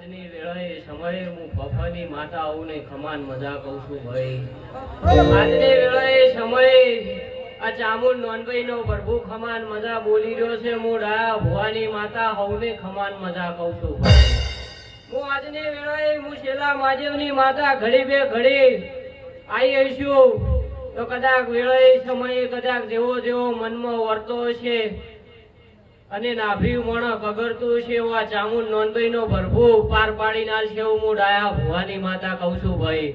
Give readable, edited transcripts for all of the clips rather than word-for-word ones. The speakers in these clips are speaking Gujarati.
આજની વેળાએ સમયે હું ફફાની માતા આવું ને ખમાન મજા કહું છું ભાઈ. આજની વેળાએ સમયે આ ચામુંડ નોનભાઈ નો પ્રભુ ખમાન મજા બોલી રહ્યો છે. હું ડાયા ભુવાની માતા હવને ખમાન મજા કહું છું ભાઈ. હું આજની વેળાએ હું શેલા માજેવની માતા ઘડી બે ઘડી આવી હઈશું તો કદાચ વેળાએ સમયે કદાચ જેવો જેવો મનમાં વર્તો હશે અને નાભી મોણ કગરતું છે એવા ચામુંડ નોનભાઈ નો ભરભુ પાર પાડી નાખશે એવું હું ડાયા ભુવાની માતા કહું છું ભાઈ.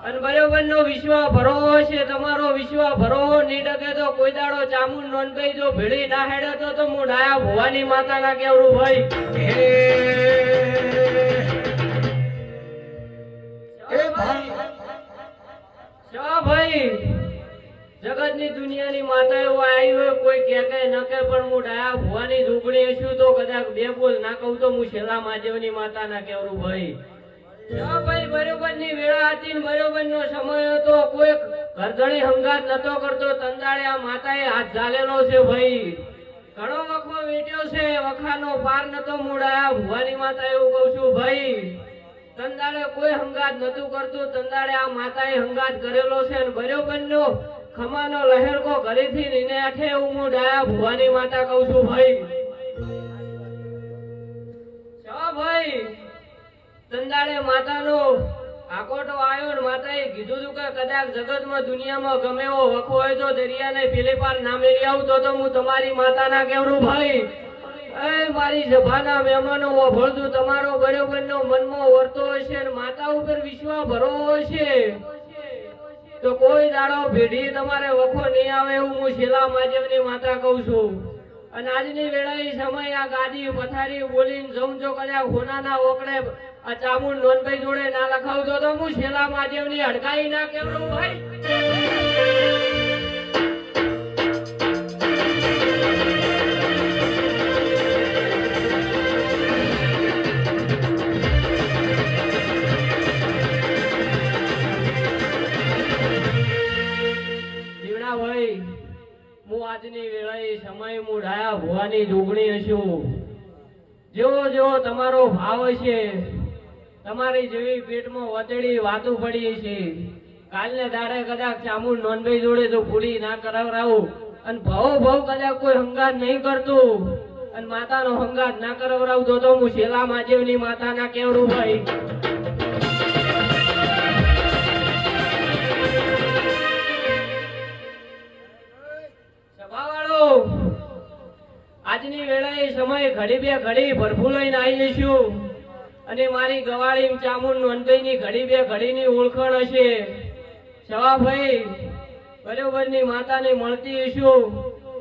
અને બરોબર નો વિશ્વાસ ભરો છે તમારો વિશ્વાસ ભરો નહીં ડગે તો કોઈ દાડો ચામુંડ નોનભાઈ જો ભેળી ના હેડે તો હું ડાયા ભુવાની માતા ના કેવડું ભાઈ. ભાઈ જગત ની દુનિયા ની માતા એવું આવી હોય કોઈ કે ન કે પણ હું ડાયા ભુવાની ઝૂંપડી છું તો કદાચ બે બોલ ના કહું તો હું શેલા મહાદેવની માતા ના કેવડું ભાઈ. ભાઈ બરોબર ની વેળા હતી ને બરોબર નો સમય હતો. કોઈ ઘરધણી હંગાત નતો કરતો તંદાળે આ માતાએ હાથ ઝાલેલો છે ભાઈ. ઘણો વખો વેટ્યો છે વખાનો પાર નતો મુડાયા ભુવાની માતા એવું કહું છું ભાઈ. તંદાળે કોઈ હંગાત નતું કરતું તંદાળે આ માતાએ હંગાત કરેલો છે ને બરોબર નો ખમાનો લહેરકો ઘરેથી નીને આઠે એવું હું ડાયા ભુવાની માતા કહું છું ભાઈ. ભાઈ તંદાળે માતાનો આકોટો આવ્યો ને માતાએ કીધું હતું કે કદાચ જગતમાં દુનિયામાં ગમે એવો વખો હોય તો દરિયાને પેલે પાર ના મેલી આવું તો હું તમારી માતાના કેવડું ભાઈ. એ મારી સભાના મહેમાનો વભળતું તમારો બરોબરનો મનમાં વર્તો હશે ને માતા ઉપર વિશ્વાસ ભરો હશે તો કોઈ દાડો ભેડી તમારે વખો નહીં આવે એવું હું શેલા મહાદેવની માતા કહું છું. અને આજની વેળાએ સમય આ ગાદી પથારી બોલીને જઉં જો કદાચ હોનાના ઓકડે આ ચામુંડ નોનભાઈ જોડે ના લખાવતો તો હું શેલા મહાદેવની હડકાઈ ના કેવડું ભાઈ. આજની વેળાએ સમય હું ડાયા ભુવાની જોગણી હશું. જેવો જેવો તમારો ભાવ હશે તમારી જેવી પેટમાં વતેડી વાતો પડી છે. કાલને દાડે કદાચ ચામુંડ નોનભાઈ જોડે તો પૂરી ના કરાવરાવું અને ભાવ કદાચ કોઈ હંગાત નહીં કરતું અને માતાનો હંગાત ના કરાવરાવું તો હું શેલા મહાદેવની માતા ના કેવડું ભાઈ. આજની વેળાએ સમય ઘડી બે ઘડી ભરભૂ લઈને આવી જઈશું અને મારી ગવાળી ચામુંડ નોનભાઈની ઘડી બે ઘડીની ઓળખાણ હશે. સવાભાઈ બરોબરની માતાને મળતી હશું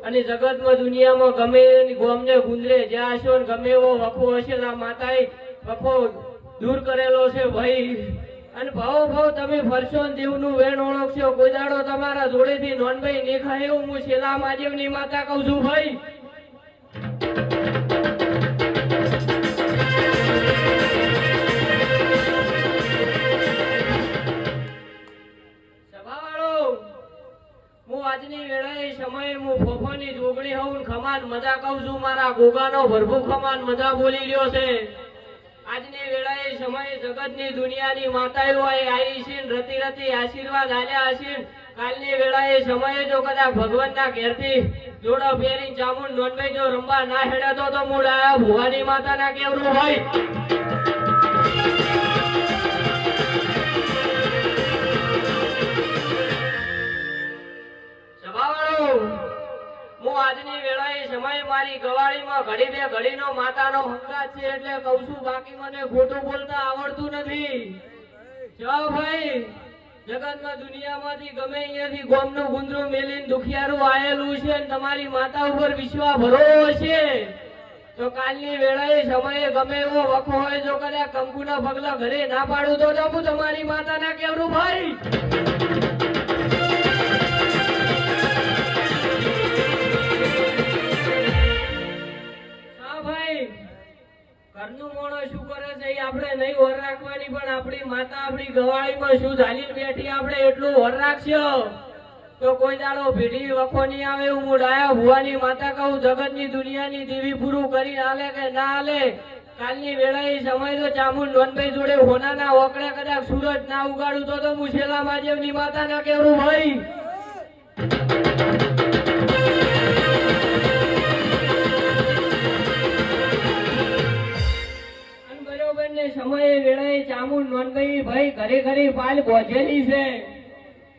અને જગતમાં દુનિયામાં ગમે ગોમને ગુંદરે જ્યાં હશો ને ગમે એવો વખો હશે આ માતાએ વખો દૂર કરેલો છે ભાઈ. અને ભાવ તમે ફરશો ને દેવનું વેણ ઓળખશો કોઈ દાડો તમારા જોડેથી નોનભાઈ નહીં ખાય એવું હું શેલા મહાદેવની માતા કહું છું ભાઈ. આજની વેળાએ સમયે હું ફોફાની જોગણી હોઉં ખમાન મજા કહું છું. મારા ગોગાનો ભરભુ ખમાન મજા બોલી રહ્યો છે. આજની વેળાએ સમયે જગતની દુનિયાની માતાઓ આવી છે રતી રતી આશીર્વાદ આલ્યા હશે. કાલની વેળાએ સમયે જો કદાચ ભગવાનના ઘેરથી જોડો ફેરી ચામુંડ નોનભાઈ જો રંબા ના હેડાતો તો મૂળ આયા ભુવાની માતાના કેવડું હોય. હું આજની વેળાએ સમય મારી ગવાળીમાં ઘડી બે ઘડીનો માતાનો હંગાત છે એટલે કહું છું બાકી મને ખોટું બોલતા આવડતું નથી. જો ભાઈ જગતમાં દુનિયામાંથી ગમે અહીંયાથી ગોમનું ગુંદરું મેલીને દુખિયારું આયેલું છે અને તમારી માતા ઉપર વિશ્વાસ ભરો છે તો કાલની વેળાએ સમયે ગમે એવો વખો હોય જો કદાચ કંકુના પગલા ઘરે ના પાડું તો હું તમારી માતાના કેવડું ભાઈ. ઘરનું મોણો શું કરે છે આપણે નહીં વર રાખવાની પણ આપણી માતા આપણી ગવાળીમાં શું ઝાલીને બેઠી આપણે એટલું વર રાખશો તો કોઈ દાડો ભીડી વખો નહીં આવે એવું હું ડાયા ભુવાની માતા કહું. જગતની દુનિયાની દેવી પૂરું કરી હાલે કે ના હાલે કાલની વેળાએ સમય તો ચામુંડ નોનભાઈ જોડે હોનાના ઓકળે કદાચ સૂરજ ના ઉગાડું તો હું શેલા મહાદેવની માતાના કેવું ભાઈ બરોબર ને સમયે વેળાએ ચામુંડ નોનભાઈ ભાઈ ઘરે ઘરે પાલ બોજેલી છે.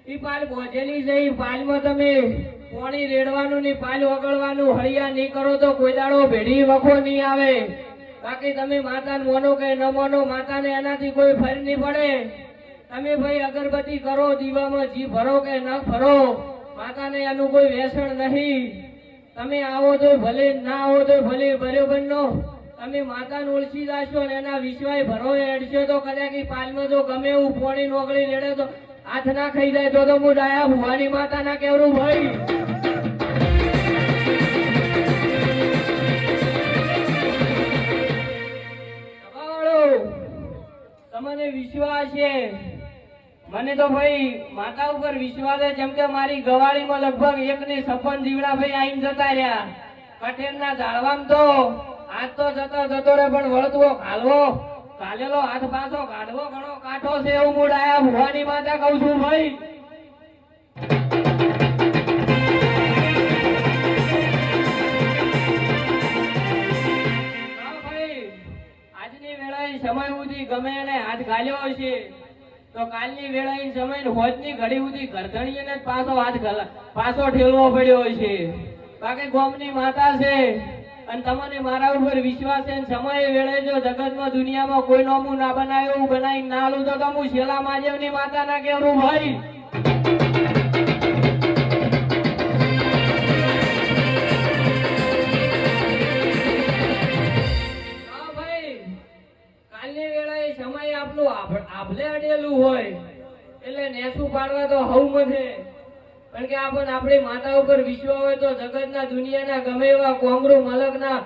ઈ પાલ બોજેલી છે. ઈ પાલમાં તમે પાણી રેડવાનું ની પાલ વગળવાનું હળિયા નહીં કરો તો કોઈ દાડો ભેડી વખો નહીં આવે. બાકી તમે માતાને મોનો કે ન મોનો માતાને એનાથી કોઈ ફર નહીં પડે. તમે ભાઈ અગરબત્તી કરો દીવામાં જી ભરો કે ન ભરો માતાને એનું કોઈ વ્યસન નહીં. તમે આવો તો ભલે ના આવો તો ભલે બરોબર નો તમે માતાને ઓળખી જાશો ને એના વિશ્વાસ ભરો એડશો તો કદાચ પાલમાં જો ગમે એવું પોણી નોકરી રેડે તો હાથ ના ખાઈ જાય તો હું ડાયા ભુવાની માતા ના કેવરું ભાઈ તમને વિશ્વાસ છે મને તો ભાઈ માતા ઉપર વિશ્વાસ છે. જેમ કે મારી ગવાળીમાં લગભગ 1.56 જીવડા ભાઈ આઈને જતા રહ્યા. કઠેરના ઝાડવામાં તો હાથ તો જતો રે પણ વળતવો ઘાલવો કાલેલો હાથ પાછો કાઢવો ઘણો કાઠો છે એવું હું ડાયા ભુવાની માતા કહું છું ભાઈ. આજની વેળાએ સમય સુધી ગમે એને હાથ ઘાલ્યો હશે તો કાલની વેળાએ સમય હોજની ઘડી સુધી ગરધણીને જ પાછો હાથ પાછો ઠેલવો પડ્યો હશે. બાકી ગોમની માતા છે અને તમને મારા ઉપર વિશ્વાસ છે. સમયે વેળે જો જગતમાં દુનિયામાં કોઈ નોમું ના બનાવ્યું એવું બનાવી ના આલું તો હું શેલા મહાદેવની માતા ના કેવું ભાઈ. કાલની વેળાએ સમય આપણું આભલે અડેલું હોય એટલે નેસું પાડવા તો હવ છે. પણ કે આપણી માતા ઉપર વિશ્વાસ હોય તો જગતના દુનિયાના ગમે એવા કોંગરૂ મલકના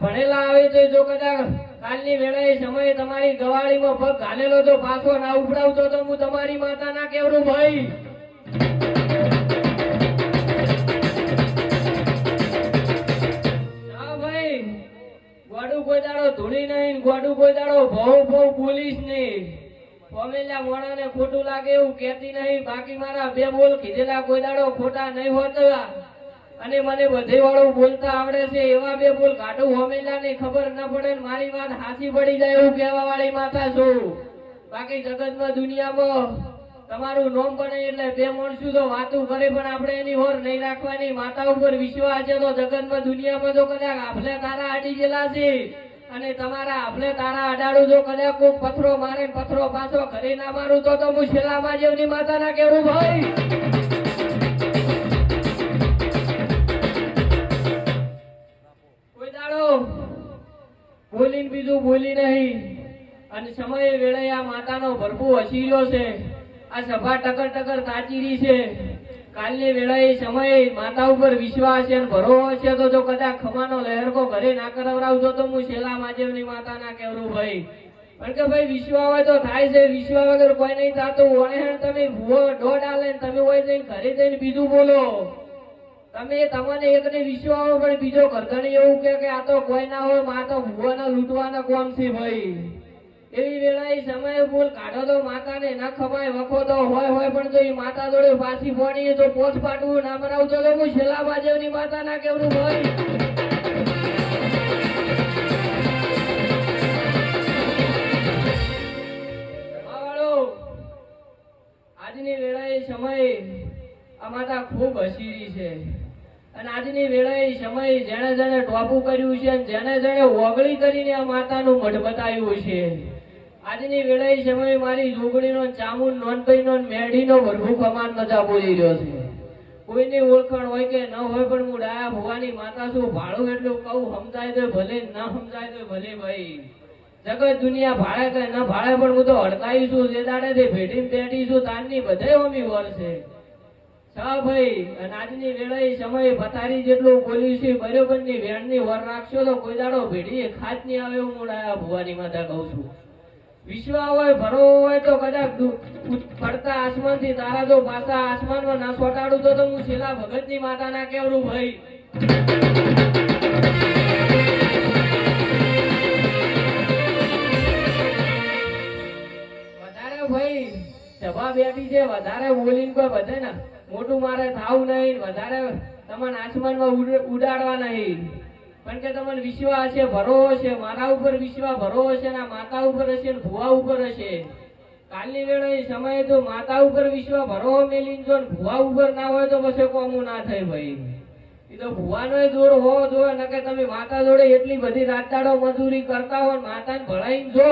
ભણેલા આવે તો જો કદાચ કાલની વેળાએ સમયે તમારી ગવાળીમાં પગ ઘાલેલો તો પાછો ના ઉપડાવતો તો હું તમારી માતા ના કેવરું ભાઈ. હા ભાઈ ગોડું કોઈ દાડો ધૂણી નહીં ગોડું કોઈ દાડો ભવ બોલીશ નહીં. ફોમેલા મોણાને ખોટું લાગે એવું કહેતી નહીં. બાકી મારા બે બોલ કીધેલા કોઈ દાડો ખોટા નહીં હોતા અને મને બધે વાળું બોલતા આવડે છે. એવા બે બોલ કાઢું ફોમેલા ને ખબર ના પડે મારી વાત હાસી પડી જાય એવું કહેવા વાળી માતા છું. બાકી જગતમાં દુનિયામાં તમારું નોમ બને એટલે બે માણસો તો વાતું કરે પણ આપણે એની હોર નહીં રાખવાની. માતા ઉપર વિશ્વાસ છે તો જગતમાં દુનિયામાં તો કદાચ આભલે તારા આડી ગયેલા છે અને તમારા આપણે તારા અડાડું જો કદાચ કોઈ પથરો મારે પથરો પાછો ઘરે ના મારું તો હું શેલા મહાદેવની માતા ના કેવું ભાઈ. કોઈ દાડો બોલીને બીજું બોલી નહીં અને સમયે વેળે આ માતાનો ભરપૂર હસીલો છે. આ સભા ટકર ટકર કાચીરી છે. કાલની વેળાએ સમયે માતા ઉપર વિશ્વાસ છે ભરોસો છે તો જો કદાચ ખમાનો લહેરકો ઘરે ના કરાવરાવજો તો હું શેલા મહાદેવની માતા ના કેવરું ભાઈ. પણ કે ભાઈ વિશ્વાસ હોય તો થાય છે. વિશ્વાસ વગર કોઈ નહીં થતું. ઓણેહણ તમે ભૂવો દોઢ આલે તમે હોય જઈને ઘરે જઈને બીજું બોલો. તમે તમને એકને વિશ્વાસ હોય પણ બીજો ઘરધણી એવું કે આ તો કોઈ ના હોય માં તો ભૂવાના લૂંટવાના કોમ છે ભાઈ. એવી વેળાએ સમય બોલ કાઢો તો માતાને ના ખમાય વખો તો હોય પણ જો એ માતા જોડે પાછી પોણી તો પોચ પાટવું ના મરાવતો તો હું શેલા મહાદેવની માતા ના કેવરું ભાઈ. આજની વેળાએ સમય આ માતા ખૂબ હસીરી છે અને આજની વેળાએ સમય જેણે જેણે ટોપું કર્યું છે અને જેણે જેણે ઓગળી કરીને આ માતાનું મઢ બતાવ્યું છે. આજની વેળાએ સમય મારી જોગણીનો ચામુંડ નોનભાઈનો મેઢીનો ભરભૂ કમાન મજા બોલી રહ્યો છે. કોઈની ઓળખાણ હોય કે ન હોય પણ હું ડાયા ભુવાની માતા છું. ભાડું એટલું કહું સમજાય તો ભલે ના સમજાય તો ભલે ભાઈ. જગત દુનિયા ભાડે કે ન ભાડે પણ હું તો હડકાઈ છું. જે દાડે ભેટીને બેઠી છું તારની બધે ઓમી વર છે ભાઈ. અને આજની વેળાએ સમય પથારી જેટલું બોલ્યું છે બરોબર ની વેણની વર રાખશો તો કોઈ દાડો ભેડી ખાત નહીં આવે એવું હું ડાયા ભુવાની માતા કહું છું. વિશ્વાસ હોય ભરો હોય તો કદાચ પડતા આસમાન થી તારા જો પાછા આસમાનમાં ના સોટાડું તો હું શેલા ભગતની માતા ના કેવરું ભાઈ. ભૂવા બેઠી છે વધારે બોલીને કોઈ બધે ને મોટું મારે થાવું નહીં, વધારે તમને આસમાનમાં ઉડાડવા નહીં, પણ કે તમને વિશ્વાસ છે, ભરોસો છે, મારા ઉપર વિશ્વાસ ભરોસો છે, ના માતા ઉપર હશે ને ભૂવા ઉપર હશે. કાલની વેળે સમયે તો માતા ઉપર વિશ્વાસ ભરોસો મેલીને જો ભૂવા ઉપર ના હોય તો પછી કોમું ના થાય ભાઈ. એ તો ભૂવાનો જોર હોવો જોઈએ, નકે તમે માતા જોડે એટલી બધી રાતદાડો મજૂરી કરતા હો, માતાને ભળાઈને જો,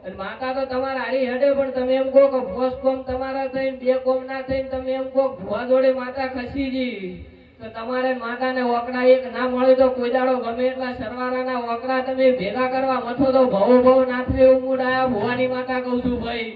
અને માતા તો તમારા હારી હેડે, પણ તમે એમ કહો કે પોસ કોમ તમારા થઈને 2 કોમ ના થઈને તમે એમ કહો ભૂવા જોડે માતા ખસી ગઈ, તો તમારે માતાને ઓકડા એક ના મળે તો કોઈ દાડો ગમે એટલા સરવારાના ઓકડા તમે ભેગા કરવા મથો તો ભવ ના થાય એવું મૂડ આયા ભુવાની માતા કહું છું ભાઈ.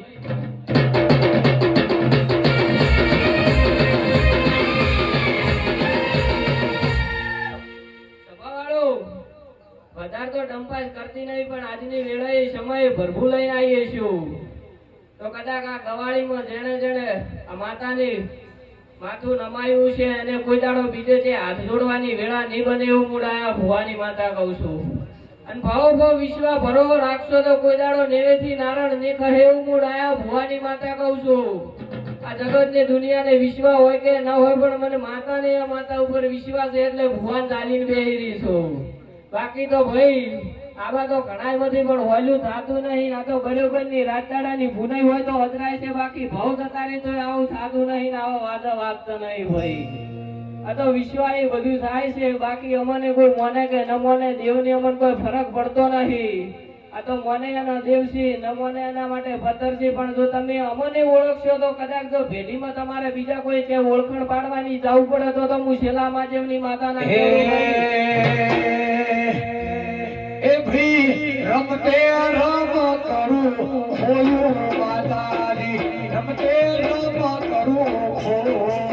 વધારે તો ડંપાસ કરતી નહીં, પણ આજની વેળાએ સમયે ભરભું લઈને આવીએ છું. તો કદાચ આ ગવાળીમાં જેણે જેણે આ માતાની માથું નમાયું છે અને કોઈ દાડો બીજે છે હાથ જોડવાની વેળા નહીં બને એવું મૂડ આયા ભુવાની માતા કહું છું. અને ભાવ વિશ્વા ભરો રાખશો તો કોઈ દાડો નેવેથી નારણ ને કહે એવું મૂડ આયા ભુવાની માતા કહું છું. આ જગત ને દુનિયાને વિશ્વાસ હોય કે ન હોય, પણ મને માતાને આ માતા ઉપર વિશ્વાસ છે એટલે ભુવાન ચાલીને બેહી રહી છું. બાકી તો ભાઈ આવા તો ઘણા બધી પણ હોલું થતું નહીં. આ તો બરોબર ની રાતદાડાની ભૂનાઈ હોય તો અદરાય છે, બાકી ભાવ થતા રહે તો આવું થતું નહીં, આવો વાદા વાગતો નહીં ભાઈ. આ તો વિશ્વાસ એ બધું થાય છે, બાકી અમને કોઈ મોને કે ન મોને દેવની અમને કોઈ ફરક પડતો નથી. આ તો મને એનો દેવ છે, ન મને એના માટે પથ્થર છે, પણ જો તમે અમને ઓળખશો તો કદાચ જો ભેટીમાં તમારે બીજા કોઈ કે ઓળખણ પાડવાની જવું પડે તો હું શેલા માજેવની માતાના એ ભી રમતે રમ કરું ખોયું માતારી, રમતે રમ કરું ખોયું.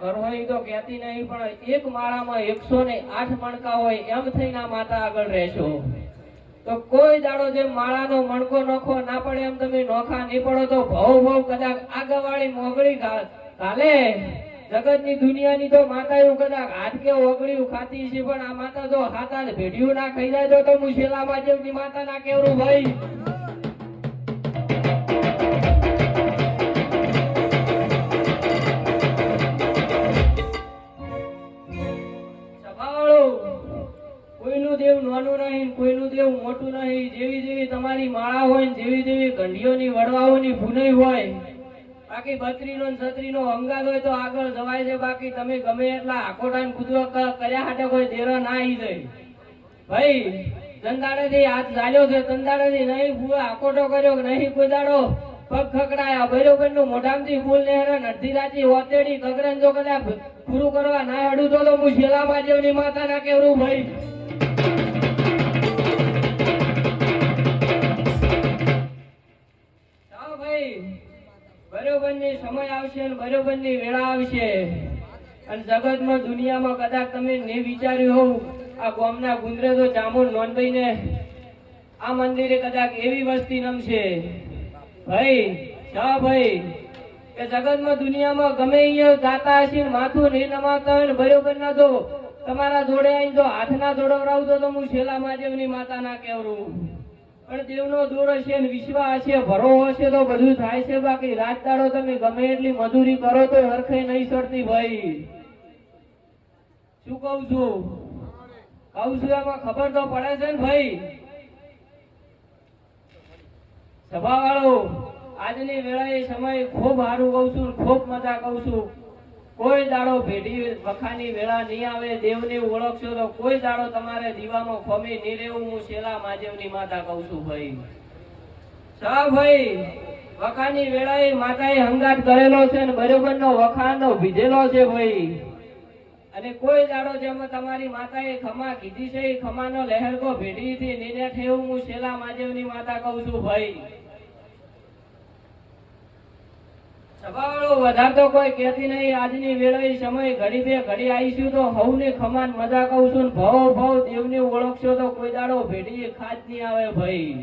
ઘર હોય તો કહેતી નહીં, પણ એક માળામાં 108 મણકા હોય એમ થઈને આ માતા આગળ રહેશો. તો કોઈ દાડો જેમ માળાનો મણકો નોખો ના પડે એમ તમે નોખા નહીં પડો તો ભવ કદાચ આગવાળી મોગળી કાલે જગતની દુનિયાની તો માતા એવું કદાચ હાથ કે ઓગળ્યું ખાતી છે, પણ આ માતા જો હાથા ભેડિયું ના ખાઈ જાય તો હું શેલામાં જેવની માતા ના કેવરું ભાઈ. કોઈનું દેવ નાનું નહીં, કોઈનું દેવ મોટું નહીં. જેવી જેવી તમારી માળા હોય ને જેવી જેવી ગંઢીઓની વડવાઓની ભૂનઈ હોય, બાકી 32 ને 36 અંગાત હોય તો આગળ જવાય છે. બાકી તમે ગમે એટલા આકોટા ને કૂદવા કર્યા હાટે કોઈ દેરો ના આવી જાય ભાઈ. દંદાડેથી હાથ ચાલ્યો છે, દંદાડેથી નહીં ભૂવા આકોટો કર્યો કે નહીં કોઈ દાડો પગ ખકડાયા, બરોબર નું મોઢામાંથી ફૂલ નેહરા અડધી રાતી ઓતેડી કગરન જો કદાચ પૂરું કરવા ના અડું તો હું શેલા બાજેવની માતા ના કેવરું ભાઈ. બરોબરની સમય આવશે ને બરોબરની વેળા આવશે, અને જગતમાં દુનિયામાં કદાચ તમે ને વિચાર્યું હોવ આ ગામના ગુંદરે તો ચામુંડ નોનભાઈને આ મંદિરે કદાચ એવી વસ્તી નમશે ભાઈ. શા ભાઈ કે જગતમાં દુનિયામાં ગમે અહીંયા જાતા હશે ને માથું નહીં નમાવતા હોય ને બરોબર ના તો તમારા જોડે આવીને જો હાથ ના જોડવડાવતો તો હું શેલા માજેવની માતા ના કેવરું. પણ દેવનો દોર હશે ને વિશ્વાસ હશે, ભરોસો હશે તો બધું થાય છે. બાકી રાતદાડો તમે ગમે એટલી મજૂરી કરો તો હરખે નહીં ચડતી ભાઈ. શું કહું છું એમાં ખબર તો પડે છે ને ભાઈ. સભા વાળો આજની વેળાએ સમય ખૂબ સારું કહું છું, ખૂબ મજા કહું છું. કોઈ દાડો ભેડી વખાની વેળા નહીં આવે, દેવને ઓળખશો તો કોઈ દાડો તમારે દીવામાં ખોમી નહીં રહેવું. હું શેલા માજેવની માતા કહું છું ભાઈ. સા ભાઈ વખાની વેળાએ માતાએ હંગાત કરેલો છે ને બરોબરનો વખાણનો ભીધેલો છે ભાઈ. અને કોઈ દાડો જેમાં તમારી માતાએ ખમા કીધી છે એ ખમાનો લહેરકો ભેડીથી નીને ઠેવું. હું શેલા માજેવની માતા કહું છું ભાઈ. સભાવાળો વધારે તો કોઈ કહેતી નહીં. આજની વેળાએ સમય ઘડી બે ઘડી આવીશું તો હવને ખમાન મજા કહું છું ને ભવ ભવ દેવને ઓળખશો તો કોઈ દાડો ભેટી ખાત નહીં આવે ભાઈ.